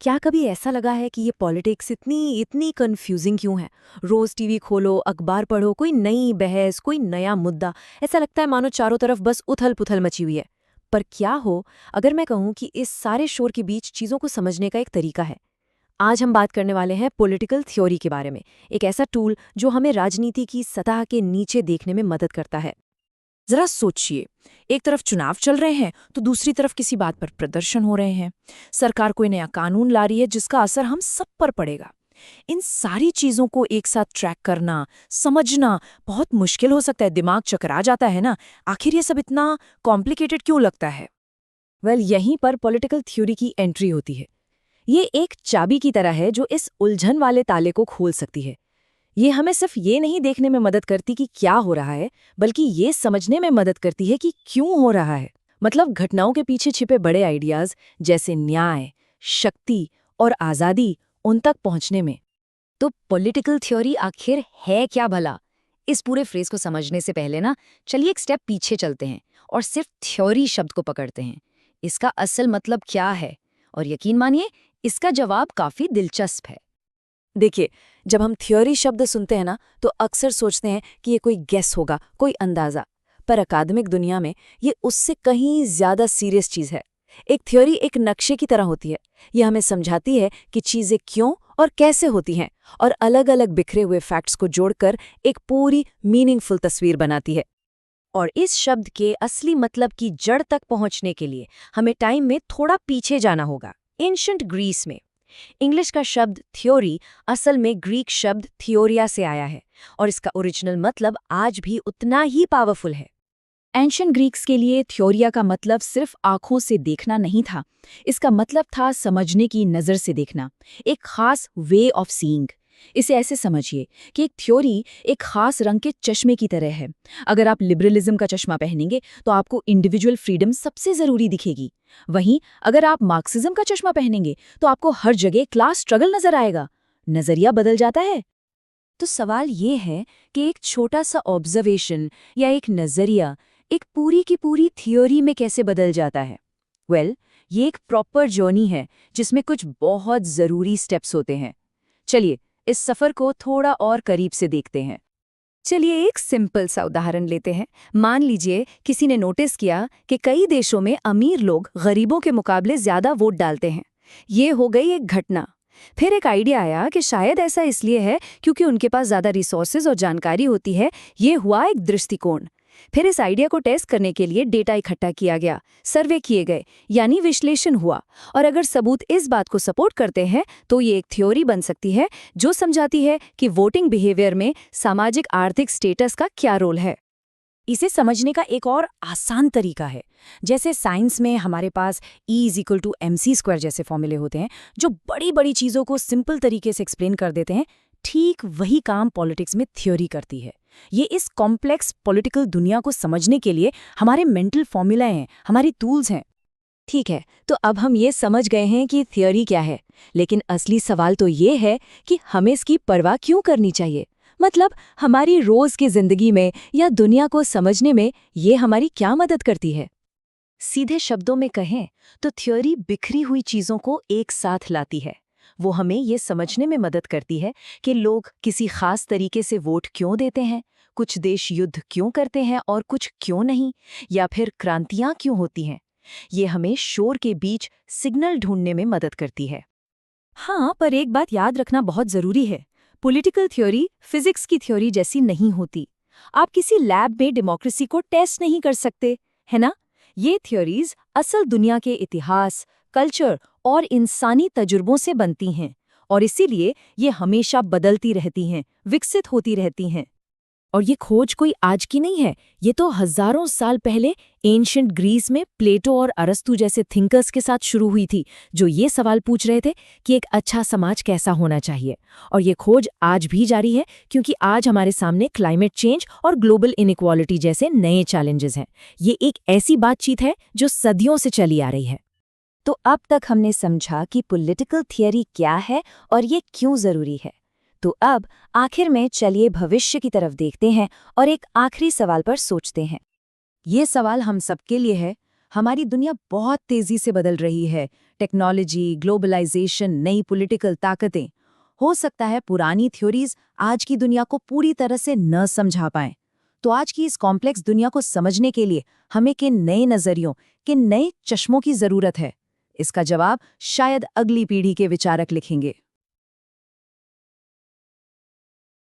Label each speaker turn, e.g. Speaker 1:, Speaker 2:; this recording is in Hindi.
Speaker 1: क्या कभी ऐसा लगा है कि ये पॉलिटिक्स इतनी इतनी कंफ्यूजिंग क्यों है? रोज टीवी खोलो, अखबार पढ़ो, कोई नई बहस, कोई नया मुद्दा, ऐसा लगता है मानो चारों तरफ बस उथल-पुथल मची हुई है। पर क्या हो अगर मैं कहूँ कि इस सारे शोर के बीच चीज़ों को समझने का एक तरीका है? आज हम बात करने वाले हैं पॉलिटिकल थ्योरी के बारे में, एक ऐसा टूल जो हमें राजनीति की सतह के नीचे देखने में मदद करता है।
Speaker 2: जरा सोचिए, एक तरफ चुनाव चल रहे हैं तो दूसरी तरफ किसी बात पर प्रदर्शन हो रहे हैं। सरकार कोई नया कानून ला रही है जिसका असर हम सब पर पड़ेगा। इन सारी चीजों को एक साथ ट्रैक करना, समझना बहुत मुश्किल हो सकता है, दिमाग चकरा जाता है ना। आखिर ये सब इतना कॉम्प्लिकेटेड क्यों लगता है?
Speaker 1: यहीं पर पॉलिटिकल थ्योरी की एंट्री होती है। ये एक चाबी की तरह है जो इस उलझन वाले ताले को खोल सकती है। ये हमें सिर्फ ये नहीं देखने में मदद करती कि क्या हो रहा है, बल्कि ये समझने में मदद करती है कि क्यों हो रहा है। मतलब घटनाओं के पीछे छिपे बड़े आइडियाज जैसे न्याय, शक्ति और आज़ादी, उन तक पहुंचने में। तो पॉलिटिकल थ्योरी आखिर है क्या भला? इस पूरे फ्रेज को समझने से पहले ना, चलिए एक स्टेप पीछे चलते हैं और सिर्फ थ्योरी शब्द को पकड़ते हैं। इसका असल मतलब क्या है? और यकीन मानिए, इसका जवाब काफी दिलचस्प है। देखिए, जब हम थ्योरी शब्द सुनते हैं ना, तो अक्सर सोचते हैं कि ये कोई गेस होगा, कोई अंदाजा। पर अकादमिक दुनिया में ये उससे कहीं ज्यादा सीरियस चीज है। एक थ्योरी एक नक्शे की तरह होती है। ये हमें समझाती है कि चीजें क्यों और कैसे होती हैं, और अलग अलग बिखरे हुए फैक्ट्स को जोड़कर एक पूरी मीनिंगफुल तस्वीर बनाती है। और इस शब्द के असली मतलब की जड़ तक पहुंचने के लिए हमें टाइम में थोड़ा पीछे जाना होगा, एंशिएंट ग्रीस में। इंग्लिश का शब्द थ्योरी असल में ग्रीक शब्द थियोरिया से आया है, और इसका ओरिजिनल मतलब आज भी उतना ही पावरफुल है।
Speaker 2: एंशिएंट ग्रीक्स के लिए थ्योरिया का मतलब सिर्फ आंखों से देखना नहीं था। इसका मतलब था समझने की नज़र से देखना, एक खास वे ऑफ सीइंग। इसे ऐसे समझिए कि एक थ्योरी एक खास रंग के चश्मे की तरह है। अगर आप लिबरलिज्म का चश्मा पहनेंगे तो आपको इंडिविजुअल फ्रीडम सबसे ज़रूरी दिखेगी। वहीं अगर आप मार्क्सिज्म का चश्मा पहनेंगे तो आपको हर जगह क्लास स्ट्रगल नजर आएगा। नज़रिया बदल जाता है।
Speaker 1: तो सवाल ये है कि एक छोटा सा ऑब्जर्वेशन या एक नज़रिया एक पूरी की पूरी थियोरी में कैसे बदल जाता है। ये एक प्रॉपर जर्नी है जिसमें कुछ बहुत ज़रूरी स्टेप्स होते हैं। चलिए इस सफ़र को थोड़ा और करीब से देखते हैं। चलिए एक सिंपल सा उदाहरण लेते हैं। मान लीजिए किसी ने नोटिस किया कि कई देशों में अमीर लोग गरीबों के मुकाबले ज़्यादा वोट डालते हैं। ये हो गई एक घटना। फिर एक आइडिया आया कि शायद ऐसा इसलिए है क्योंकि उनके पास ज़्यादा रिसोर्सेज और जानकारी होती है। ये हुआ एक दृष्टिकोण। फिर इस आइडिया को टेस्ट करने के लिए डेटा इकट्ठा किया गया, सर्वे किए गए, यानी विश्लेषण हुआ। और अगर सबूत इस बात को सपोर्ट करते हैं तो ये एक थ्योरी बन सकती है जो समझाती है कि वोटिंग बिहेवियर में सामाजिक आर्थिक स्टेटस का क्या रोल है। इसे समझने का एक और आसान तरीका है। जैसे साइंस में हमारे पास E=mc² जैसे फॉर्मूले होते हैं जो बड़ी बड़ी चीज़ों को सिंपल तरीके से एक्सप्लेन कर देते हैं, ठीक वही काम पॉलिटिक्स में थ्योरी करती है। ये इस कॉम्प्लेक्स पॉलिटिकल दुनिया को समझने के लिए हमारे मेंटल फॉर्मूला हैं, हमारी टूल्स हैं। ठीक है, तो अब हम ये समझ गए हैं कि थ्योरी क्या है, लेकिन असली सवाल तो ये है कि हमें इसकी परवाह क्यों करनी चाहिए। मतलब हमारी रोज की जिंदगी में या दुनिया को समझने में ये हमारी क्या मदद करती है। सीधे शब्दों में कहें तो थ्योरी बिखरी हुई चीजों को एक साथ लाती है। वो हमें ये समझने में मदद करती है कि लोग किसी खास तरीके से वोट क्यों देते हैं, कुछ देश युद्ध क्यों करते हैं और कुछ क्यों नहीं, या फिर क्रांतियां क्यों होती हैं। ये हमें शोर के बीच सिग्नल ढूंढने में मदद करती है। हाँ, पर एक बात याद रखना बहुत जरूरी है। पॉलिटिकल थ्योरी फिजिक्स की थ्योरी जैसी नहीं होती। आप किसी लैब में डेमोक्रेसी को टेस्ट नहीं कर सकते, है ना? ये थ्योरीज असल दुनिया के इतिहास, कल्चर और इंसानी तजुर्बों से बनती हैं, और इसीलिए ये हमेशा बदलती रहती हैं, विकसित होती रहती हैं। और ये खोज कोई आज की नहीं है, ये तो हजारों साल पहले एंशिएंट ग्रीस में प्लेटो और अरस्तु जैसे थिंकर्स के साथ शुरू हुई थी, जो ये सवाल पूछ रहे थे कि एक अच्छा समाज कैसा होना चाहिए। और ये खोज आज भी जारी है, क्योंकि आज हमारे सामने क्लाइमेट चेंज और ग्लोबल इनइक्वालिटी जैसे नए चैलेंजेस हैं। ये एक ऐसी बातचीत है जो सदियों से चली आ रही है। तो अब तक हमने समझा कि पॉलिटिकल थियरी क्या है और ये क्यों जरूरी है। तो अब आखिर में चलिए भविष्य की तरफ देखते हैं और एक आखिरी सवाल पर सोचते हैं। ये सवाल हम सबके लिए है। हमारी दुनिया बहुत तेजी से बदल रही है। टेक्नोलॉजी, ग्लोबलाइजेशन, नई पॉलिटिकल ताकतें। हो सकता है पुरानी थ्योरीज आज की दुनिया को पूरी तरह से न समझा पाएं। तो आज की इस कॉम्प्लेक्स दुनिया को समझने के लिए हमें किन नए नजरियों, किन नए चश्मों की जरूरत है? इसका जवाब शायद अगली पीढ़ी के विचारक लिखेंगे।